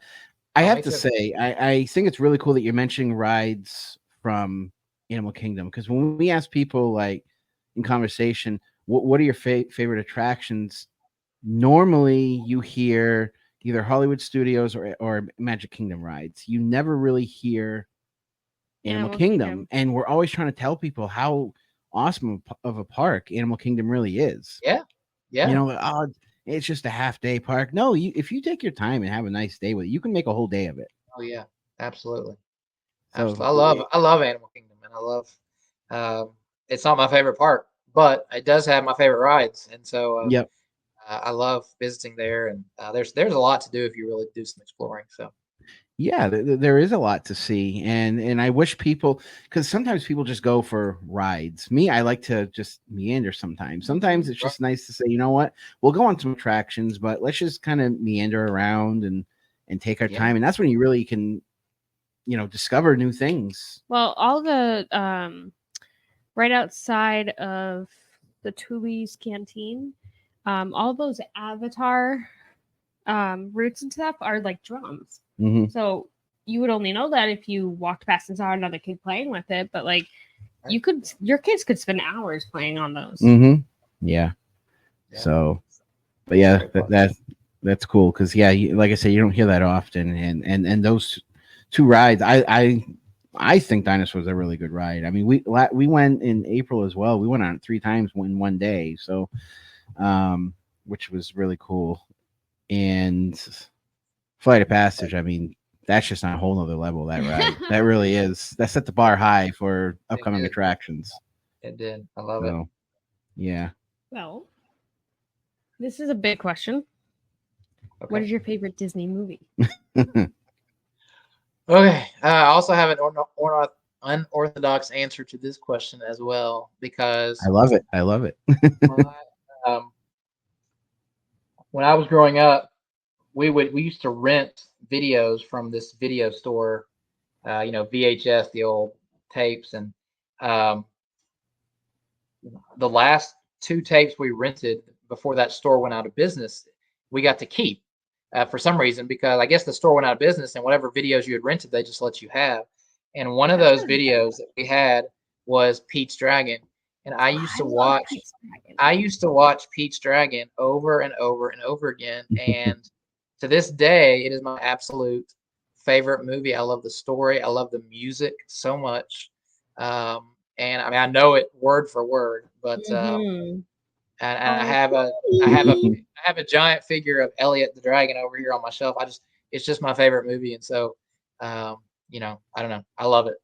I have to say, I think it's really cool that you're mentioning rides from Animal Kingdom, because when we ask people like in conversation, what are your favorite attractions? Normally, you hear either Hollywood Studios or Magic Kingdom rides. You never really hear Animal Kingdom, and we're always trying to tell people how awesome of a park Animal Kingdom really is. Yeah. It's just a half-day park. No, if you take your time and have a nice day with it, you can make a whole day of it. Oh yeah, absolutely. I love Animal Kingdom, and I love. It's not my favorite park, but it does have my favorite rides, and so I love visiting there. And there's a lot to do if you really do some exploring. So. Yeah, there is a lot to see, and I wish people, because sometimes people just go for rides. Me, I like to just meander sometimes. Sometimes it's just nice to say, you know what, we'll go on some attractions, but let's just kind of meander around and take our time. And that's when you really can, discover new things. Well, all the right outside of the Tubi's Canteen, all those Avatar routes and stuff are like drums. Mm-hmm. So you would only know that if you walked past and saw another kid playing with it. But like, your kids could spend hours playing on those. Mm-hmm. Yeah. So, but yeah, that's cool because like I said, you don't hear that often, and those two rides, I think Dinosaurs are a really good ride. I mean, we went in April as well. We went on it 3 times in one day, so which was really cool. And Flight of Passage, I mean, that's just on a whole nother level. That ride, that really is. That set the bar high for upcoming attractions. It did. I love it. Yeah. Well, this is a big question. Okay. What is your favorite Disney movie? Okay. I also have an unorthodox answer to this question as well because I love it. I love it. When I was growing up, we used to rent videos from this video store, VHS, the old tapes, and the last 2 tapes we rented before that store went out of business, we got to keep for some reason, because I guess the store went out of business and whatever videos you had rented, they just let you have. And one of those videos that we had was Pete's Dragon. And I used to watch Pete's Dragon over and over and over again. And to this day, it is my absolute favorite movie. I love the story. I love the music so much. And I mean, I know it word for word, but and I have a giant figure of Elliot the Dragon over here on my shelf. It's just my favorite movie, and so I don't know, I love it.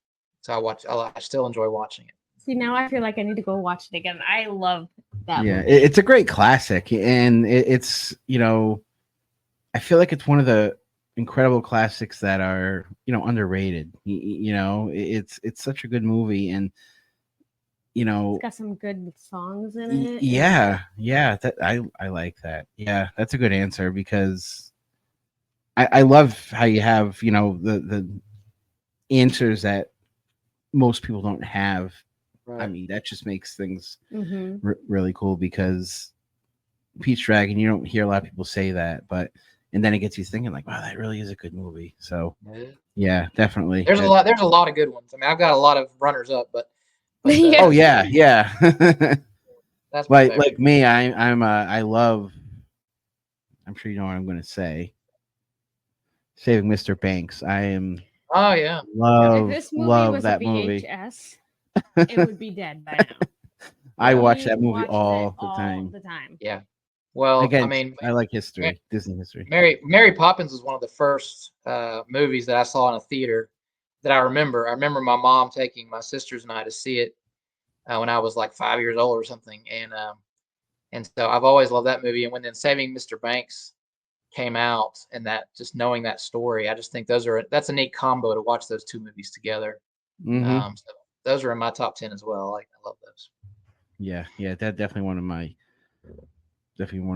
So I still enjoy watching it. See, now I feel like I need to go watch it again. I love that movie. It's a great classic, and it's I feel like it's one of the incredible classics that are underrated. It's such a good movie, and it's got some good songs in it. Yeah, that I like that. Yeah, that's a good answer because I love how you have the answers that most people don't have. Right. I mean, that just makes things really cool because Pete's Dragon, you don't hear a lot of people say that, and then it gets you thinking like, wow, that really is a good movie. So yeah, definitely. There's a lot of good ones. I mean, I've got a lot of runners up, but oh yeah. That's like me. I love. I'm sure you know what I'm going to say. Saving Mr. Banks. I am. Oh yeah. If this movie was that a VHS, it would be dead by now. I watch that movie all the time. Yeah. Well, again, I mean, I like history, Disney history. Mary Poppins was one of the first movies that I saw in a theater that I remember. I remember my mom taking my sisters and I to see it when I was like 5 years old or something, and so I've always loved that movie. And when then Saving Mr. Banks came out, and that just knowing that story, I just think that's a neat combo to watch those 2 movies together. So those are in my top 10 as well. I love those. Yeah, that's definitely one of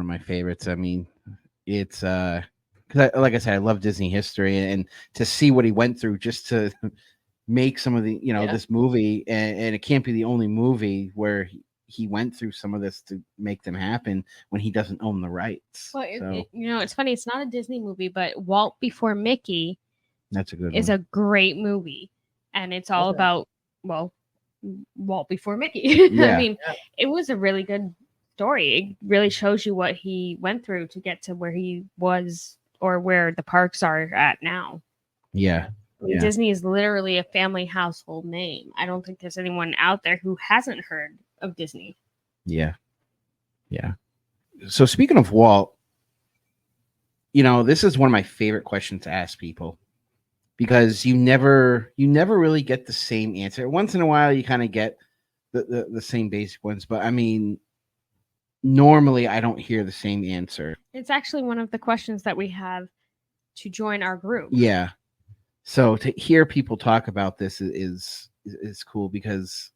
my favorites. I mean, it's because like I said, I love Disney history, and to see what he went through just to make some of the this movie, and it can't be the only movie where he went through some of this to make them happen when he doesn't own the rights. Well, it's funny. It's not a Disney movie, but Walt Before Mickey. That's a good one. Is a great movie, and it's all about Walt Before Mickey. Yeah. I mean, it was a really good story. It really shows you what he went through to get to where he was or where the parks are at now. Yeah. Disney is literally a family household name. I don't think there's anyone out there who hasn't heard of Disney. Yeah. So speaking of Walt, this is one of my favorite questions to ask people because you never really get the same answer. Once in a while, you kind of get the same basic ones, but I mean, normally I don't hear the same answer. It's actually one of the questions that we have to join our group. Yeah. So to hear people talk about this is cool because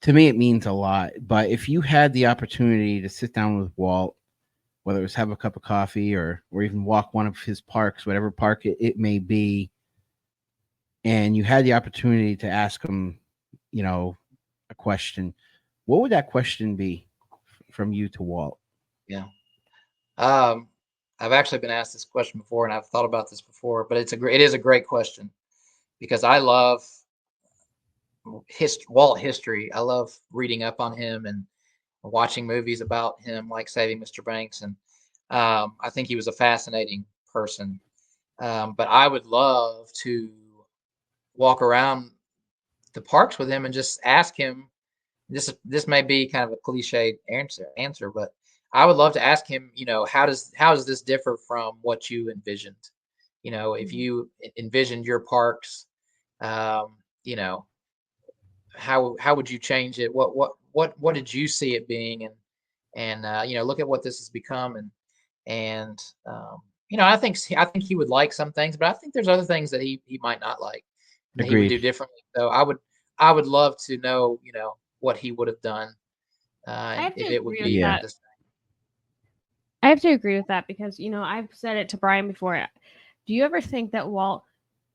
to me it means a lot. But if you had the opportunity to sit down with Walt, whether it was have a cup of coffee or even walk one of his parks, whatever park it may be, and you had the opportunity to ask him, a question, what would that question be from you to Walt? Yeah. I've actually been asked this question before, and I've thought about this before, but it is a great question because I love Walt history. I love reading up on him and watching movies about him, like Saving Mr. Banks, and I think he was a fascinating person. But I would love to walk around the parks with him and just ask him. This may be kind of a cliche answer, but I would love to ask him, how does this differ from what you envisioned? If you envisioned your parks, you know, how would you change it? What did you see it being? And look at what this has become. And I think he would like some things, but I think there's other things that he might not like, that he would do differently. So I would love to know, what he would have done, and if it would be the same. I have to agree with that because, I've said it to Brian before. Do you ever think that Walt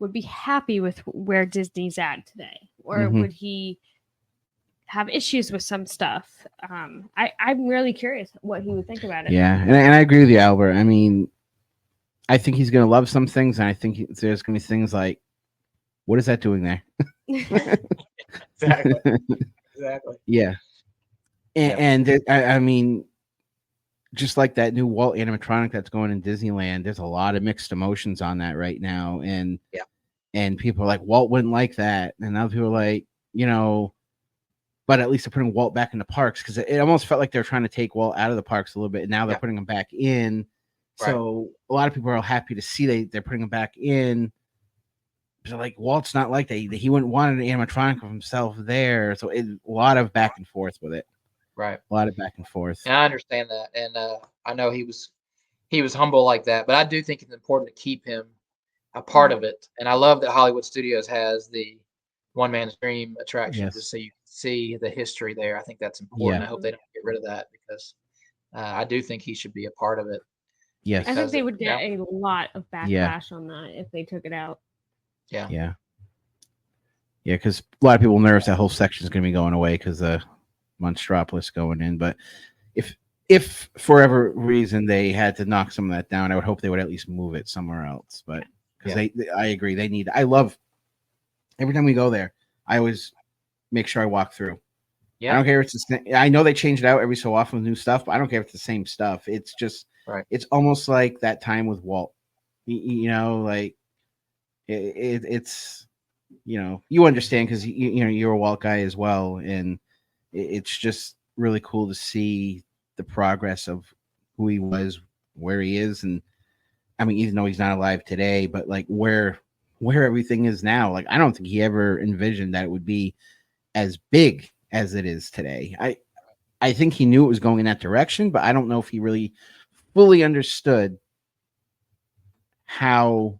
would be happy with where Disney's at today? Or would he have issues with some stuff? I'm really curious what he would think about it. Yeah, and I agree with you, Albert. I mean, I think he's going to love some things, and I think there's going to be things like, what is that doing there? Exactly. Yeah. And I mean, just like that new Walt animatronic that's going in Disneyland, there's a lot of mixed emotions on that right now. And people are like, Walt wouldn't like that. And other people are like, but at least they're putting Walt back in the parks, because it almost felt like they're trying to take Walt out of the parks a little bit. And now they're putting him back in. Right. So a lot of people are happy to see they're putting him back in. So like, Walt's not like that. He wouldn't want an animatronic of himself there. So a lot of back and forth with it. Right. A lot of back and forth. And I understand that. And I know he was humble like that, but I do think it's important to keep him a part of it. And I love that Hollywood Studios has the One Man's Dream attraction, just so you can see the history there. I think that's important. I hope they don't get rid of that, because I do think he should be a part of it. Yes. I think they would get a lot of backlash on that if they took it out. Yeah, because a lot of people are nervous that whole section is going to be going away because Monstropolis going in. But if for whatever reason they had to knock some of that down, I would hope they would at least move it somewhere else. But because I agree, they need. I love every time we go there. I always make sure I walk through. I don't care if it's I know they change it out every so often with new stuff, but I don't care if it's the same stuff. It's just it's almost like that time with Walt. Like. It's you understand, because you're a Walt guy as well, and it's just really cool to see the progress of who he was, where he is, and I mean, even though he's not alive today, but like where everything is now. Like, I don't think he ever envisioned that it would be as big as it is today. I think he knew it was going in that direction, but I don't know if he really fully understood how.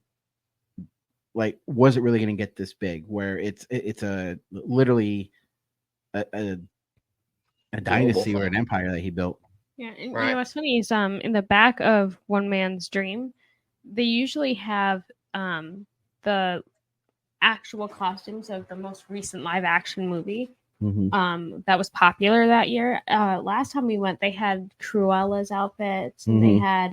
Like, was it really going to get this big? Where it's a literally a dynasty or an empire that he built. Yeah, and what's funny is in the back of One Man's Dream, they usually have the actual costumes of the most recent live action movie that was popular that year. Last time we went, they had Cruella's outfits, and they had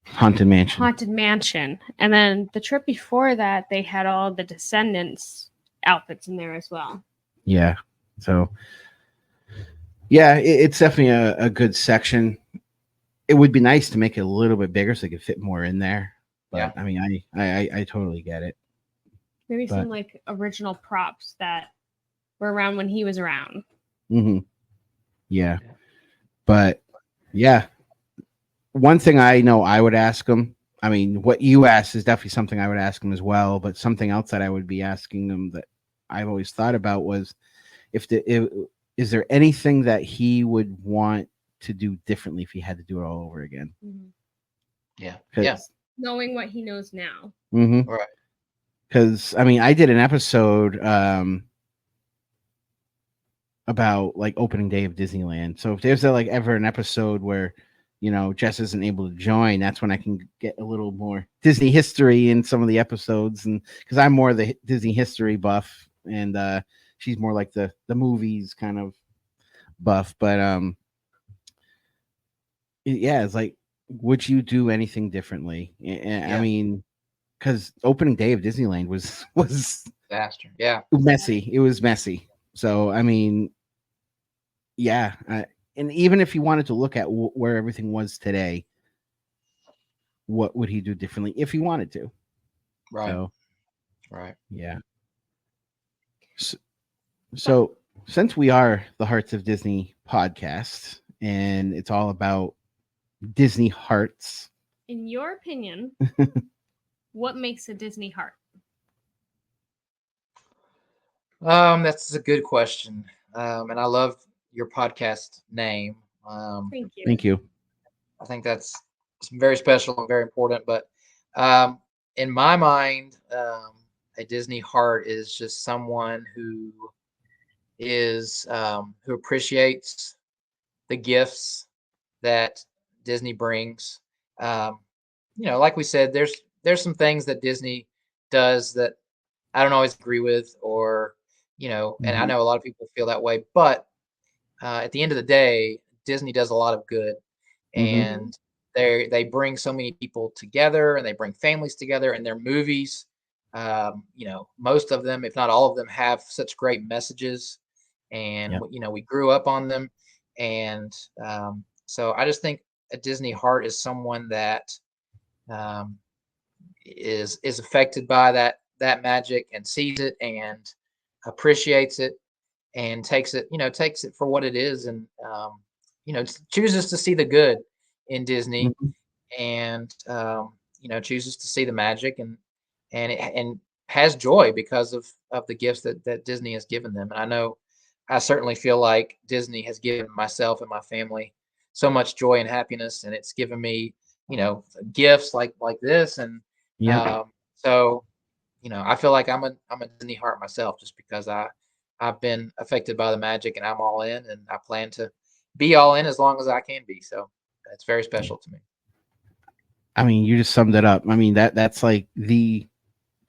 Haunted Mansion. And then the trip before that, they had all the Descendants outfits in there as well. Yeah. So, yeah, it's definitely a good section. It would be nice to make it a little bit bigger so they could fit more in there. But I mean, I totally get it. Maybe some like original props that were around when he was around. Yeah. But yeah. One thing I know I would ask him, I mean, what you asked is definitely something I would ask him as well, but something else that I would be asking him that I've always thought about was is there anything that he would want to do differently if he had to do it all over again? Yeah. Knowing what he knows now. Right. Because, I mean, I did an episode about like opening day of Disneyland. So if there's ever an episode where Jess isn't able to join, that's when I can get a little more Disney history in some of the episodes, and because I'm more the Disney history buff, and she's more like the movies kind of buff. But yeah, it's like, would you do anything differently? Yeah. I mean, because opening day of Disneyland was Disaster. Yeah. messy. It was messy. So I mean, yeah, and even if you wanted to look at where everything was today, what would he do differently if he wanted to? Right. So, Right. yeah. So since we are the Hearts of Disney podcast, and it's all about Disney hearts, in your opinion, what makes a Disney heart? That's a good question. And I love your podcast name. Thank you. Thank you. I think that's very special and very important. But in my mind, a Disney heart is just someone who is who appreciates the gifts that Disney brings. Um, like we said, there's some things that Disney does that I don't always agree with, or and I know a lot of people feel that way. But at the end of the day, Disney does a lot of good, and they bring so many people together, and they bring families together, and their movies. Most of them, if not all of them, have such great messages, and Yep. we grew up on them, and so I just think a Disney heart is someone that um, is affected by that magic and sees it and appreciates it and takes it for what it is, and chooses to see the good in Disney, Mhm. and chooses to see the magic, and has joy because of the gifts that Disney has given them. And I know I certainly feel like Disney has given myself and my family so much joy and happiness, and it's given me gifts like this, and Yeah. so I feel like I'm a Disney heart myself, just because I've been affected by the magic, and I'm all in, and I plan to be all in as long as I can be. So it's very special to me. I mean, you just summed it up. I mean, that's like the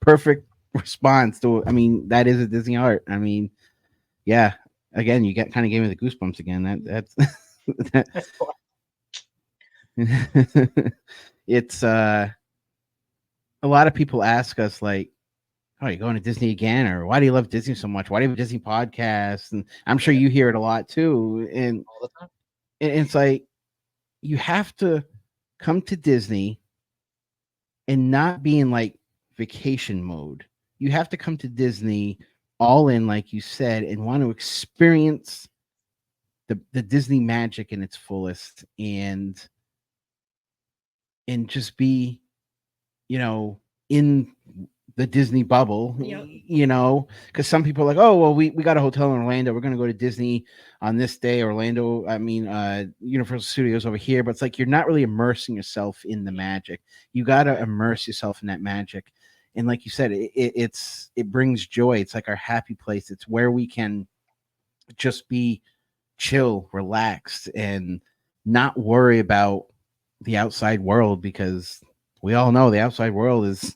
perfect response to. I mean, that is a Disney heart. I mean, yeah. Again, you kind of gave me the goosebumps again. That's it's a lot of people ask us like, "Oh, are you going to Disney again?" Or "Why do you love Disney so much? Why do you have a Disney podcast?" And I'm sure you hear it a lot too. And All the time. it's like you have to come to Disney and not be in like vacation mode. You have to come to Disney all in, like you said, and want to experience the Disney magic in its fullest, and just be, in the Disney bubble, because some people are like, oh, well, we got a hotel in Orlando. We're going to go to Disney on this day. Orlando, I mean, Universal Studios over here. But it's like you're not really immersing yourself in the magic. You got to immerse yourself in that magic. And like you said, it brings joy. It's like our happy place. It's where we can just be chill, relaxed, and not worry about the outside world, because we all know the outside world is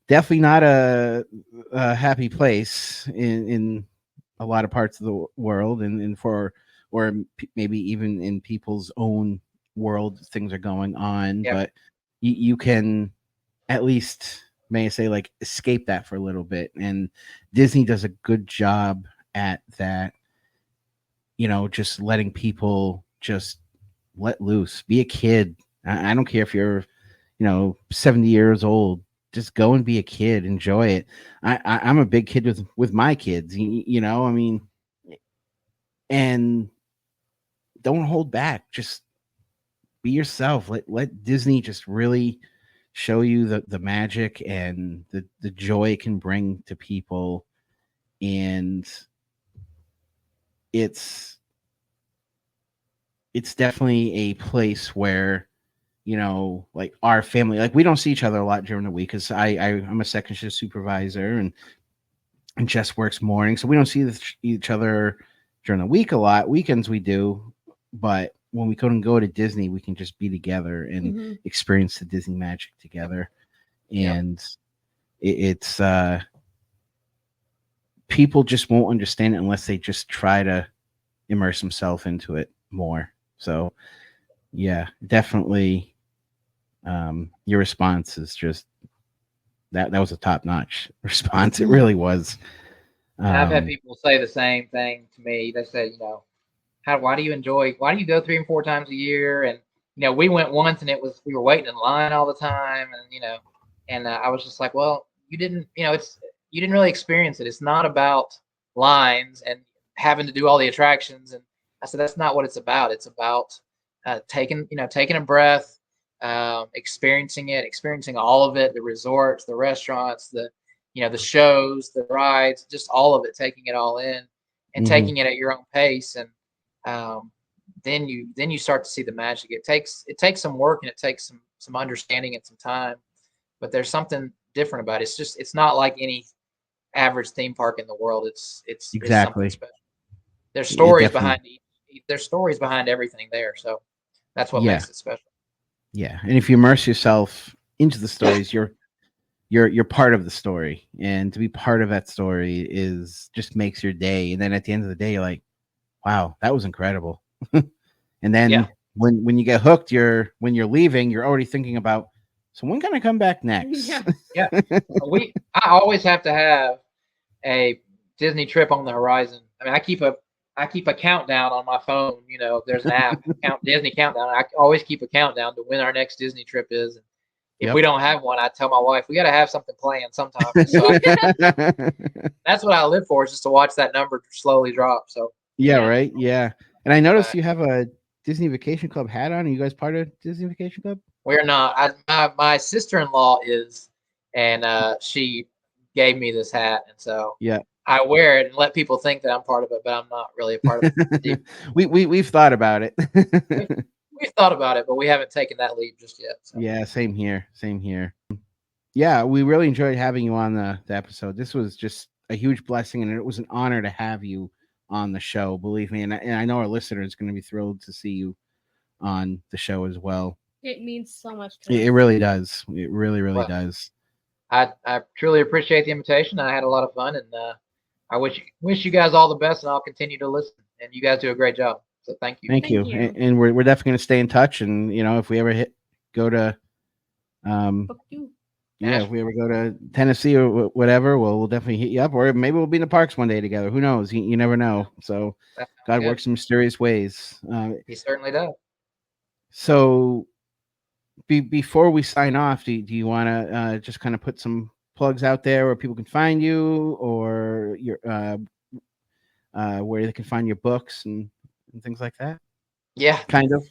definitely not a happy place in a lot of parts of the world, and or maybe even in people's own world, things are going on. Yeah. But you can at least, may I say, like, escape that for a little bit. And Disney does a good job at that, just letting people just let loose, be a kid. I don't care if you're 70 years old. Just go and be a kid, enjoy it. I'm a big kid with my kids, I mean, and don't hold back. Just be yourself. Let Disney just really show you the magic and the joy it can bring to people. And it's definitely a place where, like our family, like we don't see each other a lot during the week, because I'm a second shift supervisor, and Jess works morning, so we don't see each other during the week a lot. Weekends we do, but when we couldn't go to Disney, we can just be together and experience the Disney magic together. And it's people just won't understand it unless they just try to immerse themselves into it more. So Yeah, definitely. Your response is just that was a top-notch response. It really was. And I've had people say the same thing to me. They said, why do you go 3 and 4 times a year? And, we went once and we were waiting in line all the time. And, I was just like, well, you didn't really experience it. It's not about lines and having to do all the attractions. And I said, that's not what it's about. It's about taking a breath, experiencing all of it, the resorts, the restaurants, the shows, the rides, just all of it, taking it all in and taking it at your own pace. And then you start to see the magic. It takes some work and it takes some understanding and some time, but there's something different about it. It's not like any average theme park in the world. It's exactly. something special. There's stories behind everything there. So that's what makes it special. Yeah. And if you immerse yourself into the stories, you're part of the story, and to be part of that story just makes your day. And then at the end of the day, you're like, wow, that was incredible. And then when you get hooked, when you're leaving, you're already thinking about, so when can I come back next? Yeah. I always have to have a Disney trip on the horizon. I mean, I keep a countdown on my phone. There's an app, Disney Countdown. I always keep a countdown to when our next Disney trip is. And if we don't have one, I tell my wife we got to have something planned sometime. So that's what I live for, is just to watch that number slowly drop. So right. Yeah. And I noticed you have a Disney Vacation Club hat on. Are you guys part of Disney Vacation Club? We're not. My sister-in-law is, and she gave me this hat, and so I wear it and let people think that I'm part of it, but I'm not really a part of it. We've thought about it. We've thought about it, but we haven't taken that leap just yet. So. Yeah, same here. Yeah, we really enjoyed having you on the episode. This was just a huge blessing, and it was an honor to have you on the show. Believe me, and I know our listeners are going to be thrilled to see you on the show as well. It means so much to It really does. It really, really does. I truly appreciate the invitation. I had a lot of fun, and I wish you guys all the best, and I'll continue to listen. And you guys do a great job. So thank you. Thank you. And we're definitely going to stay in touch. And if we ever go to if we ever go to Tennessee or whatever, we'll definitely hit you up, or maybe we'll be in the parks one day together. Who knows? You never know. So God works in mysterious ways. He certainly does. So before we sign off, do you want to just kind of put some plugs out there where people can find you, or your where they can find your books and things like that? Yeah, kind of.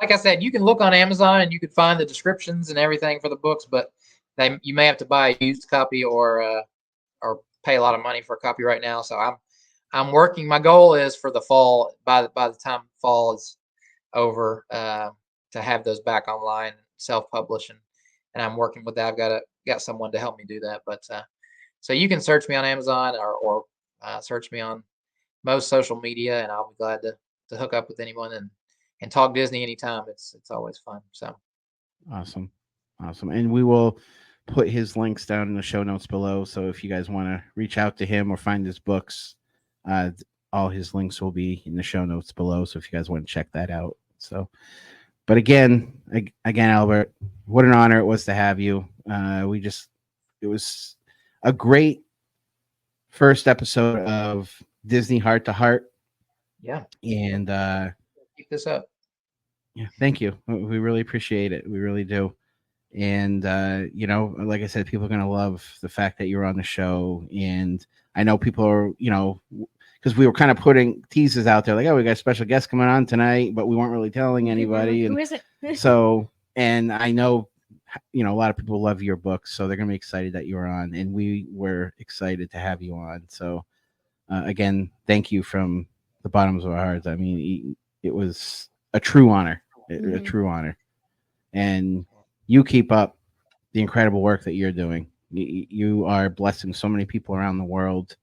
Like I said, you can look on Amazon and you can find the descriptions and everything for the books, but you may have to buy a used copy or pay a lot of money for a copy right now. So I'm working. My goal is for the fall, by the time fall is over, to have those back online, self-publishing, and I'm working with that. I've got someone to help me do that. But so you can search me on Amazon or search me on most social media, and I'll be glad to hook up with anyone and talk Disney anytime. It's always fun. So awesome. And we will put his links down in the show notes below. So if you guys want to reach out to him or find his books, all his links will be in the show notes below. So if you guys want to check that out. So, but again, Albert, what an honor it was to have you. It was a great first episode of Disney Heart to Heart. Yeah. And keep this up. Yeah, thank you. We really appreciate it. We really do. And like I said, people are gonna love the fact that you're on the show. And I know people are, because we were kind of putting teases out there, like, oh, we got a special guest coming on tonight, but we weren't really telling anybody. Who is it? So, and I know, a lot of people love your books, so they're gonna be excited that you're on, and we were excited to have you on. So, again, thank you from the bottoms of our hearts. I mean, it was a true honor, a true honor, and you keep up the incredible work that you're doing. You are blessing so many people around the world,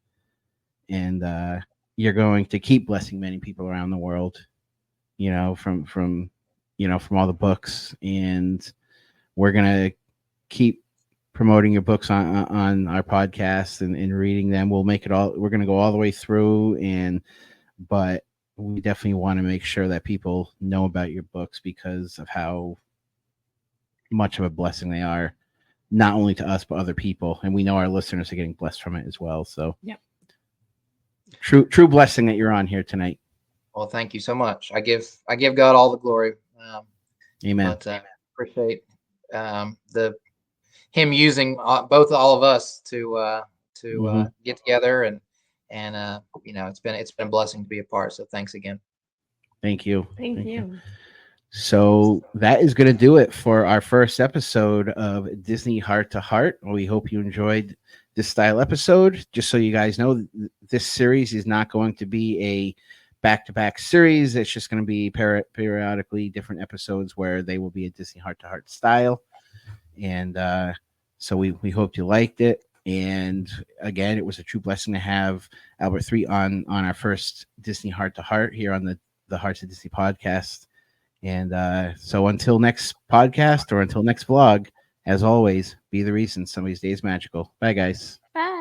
and you're going to keep blessing many people around the world. From all the books, and we're gonna keep promoting your books on our podcast and reading them. We'll make it all. We're gonna go all the way through, but we definitely want to make sure that people know about your books because of how much of a blessing they are, not only to us but other people, and we know our listeners are getting blessed from it as well. So, true blessing that you're on here tonight. Well, thank you so much. I give God all the glory. Amen. But appreciate him using both all of us to get together and it's been a blessing to be a part. So thanks again. Thank you. Thank you. So that is going to do it for our first episode of Disney Heart to Heart. We hope you enjoyed this style episode. Just so you guys know, this series is not going to be a back-to-back series. It's just going to be periodically different episodes where they will be a Disney Heart to Heart style. And so we hope you liked it. And again, it was a true blessing to have Albert Thweatt on our first Disney Heart to Heart here on the Hearts of Disney podcast. And so until next podcast or until next vlog, as always, be the reason somebody's day is magical. Bye, guys. Bye.